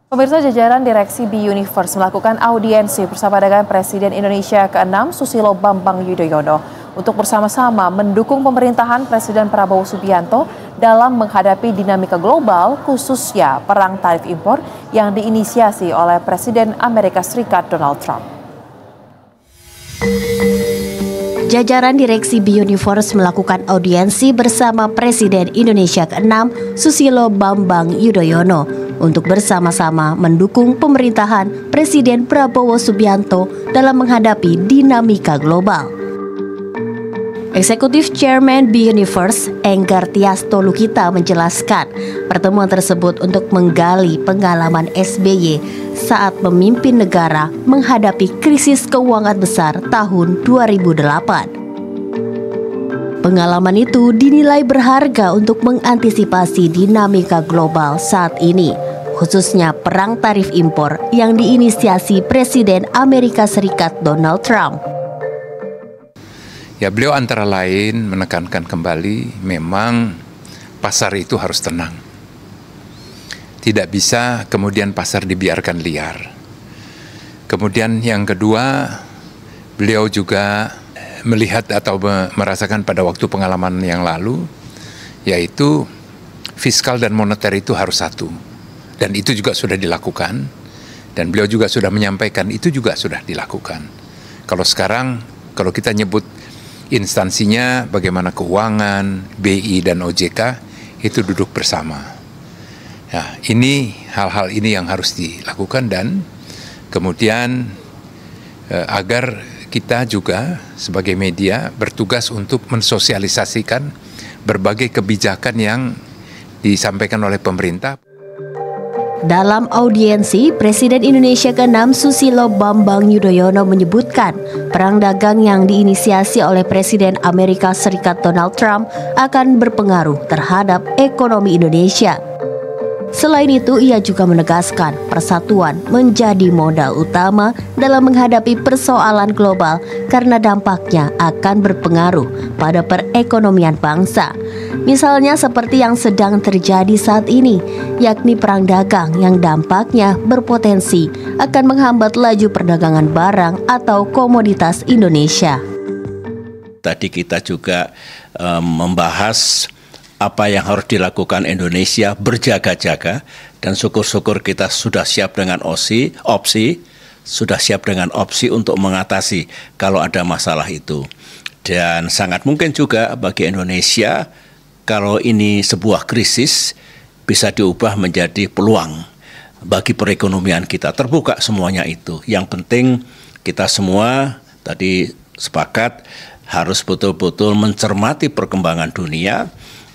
Pemirsa, jajaran direksi B-Universe melakukan audiensi bersama dengan Presiden Indonesia ke-6 Susilo Bambang Yudhoyono untuk bersama-sama mendukung pemerintahan Presiden Prabowo Subianto dalam menghadapi dinamika global, khususnya perang tarif impor yang diinisiasi oleh Presiden Amerika Serikat Donald Trump. Jajaran direksi B-Universe melakukan audiensi bersama Presiden Indonesia ke-6 Susilo Bambang Yudhoyono untuk bersama-sama mendukung pemerintahan Presiden Prabowo Subianto dalam menghadapi dinamika global. Eksekutif Chairman B-Universe, Enggar Tias Tolukita menjelaskan pertemuan tersebut untuk menggali pengalaman SBY saat memimpin negara menghadapi krisis keuangan besar tahun 2008. Pengalaman itu dinilai berharga untuk mengantisipasi dinamika global saat ini, khususnya perang tarif impor yang diinisiasi Presiden Amerika Serikat Donald Trump. Ya, beliau antara lain menekankan kembali memang pasar itu harus tenang. Tidak bisa kemudian pasar dibiarkan liar. Kemudian yang kedua, beliau juga melihat atau merasakan pada waktu pengalaman yang lalu, yaitu fiskal dan moneter itu harus satu. Dan itu juga sudah dilakukan, dan beliau juga sudah menyampaikan itu juga sudah dilakukan. Kalau sekarang, kalau kita nyebut instansinya bagaimana keuangan, BI dan OJK, itu duduk bersama. Nah, ini hal-hal ini yang harus dilakukan dan kemudian agar kita juga sebagai media bertugas untuk mensosialisasikan berbagai kebijakan yang disampaikan oleh pemerintah. Dalam audiensi, Presiden Indonesia ke-6 Susilo Bambang Yudhoyono menyebutkan perang dagang yang diinisiasi oleh Presiden Amerika Serikat Donald Trump akan berpengaruh terhadap ekonomi Indonesia. Selain itu, ia juga menegaskan persatuan menjadi modal utama dalam menghadapi persoalan global karena dampaknya akan berpengaruh pada perekonomian bangsa. Misalnya seperti yang sedang terjadi saat ini, yakni perang dagang yang dampaknya berpotensi akan menghambat laju perdagangan barang atau komoditas Indonesia. Tadi kita juga membahas apa yang harus dilakukan Indonesia berjaga-jaga, dan syukur-syukur kita sudah siap dengan opsi untuk mengatasi kalau ada masalah itu. Dan sangat mungkin juga bagi Indonesia kalau ini sebuah krisis bisa diubah menjadi peluang bagi perekonomian kita. Terbuka semuanya itu. Yang penting kita semua tadi sepakat harus betul-betul mencermati perkembangan dunia,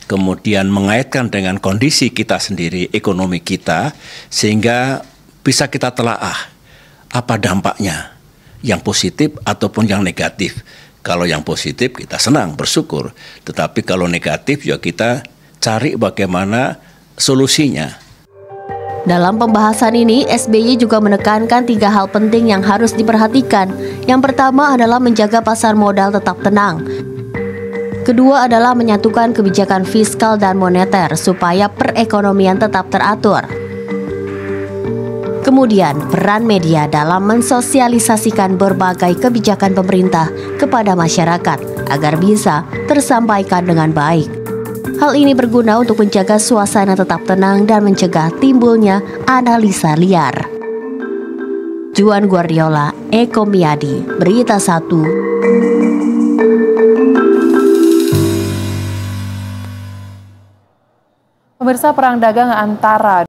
kemudian mengaitkan dengan kondisi kita sendiri, ekonomi kita, sehingga bisa kita telaah apa dampaknya, yang positif ataupun yang negatif. Kalau yang positif kita senang, bersyukur. Tetapi kalau negatif ya kita cari bagaimana solusinya. Dalam pembahasan ini, SBY juga menekankan 3 hal penting yang harus diperhatikan. Yang pertama adalah menjaga pasar modal tetap tenang. Kedua adalah menyatukan kebijakan fiskal dan moneter supaya perekonomian tetap teratur. Kemudian, peran media dalam mensosialisasikan berbagai kebijakan pemerintah kepada masyarakat agar bisa tersampaikan dengan baik. Hal ini berguna untuk menjaga suasana tetap tenang dan mencegah timbulnya analisa liar. Juan Guardiola, Eko Miadi, Berita 1. Pemirsa, perang dagang antara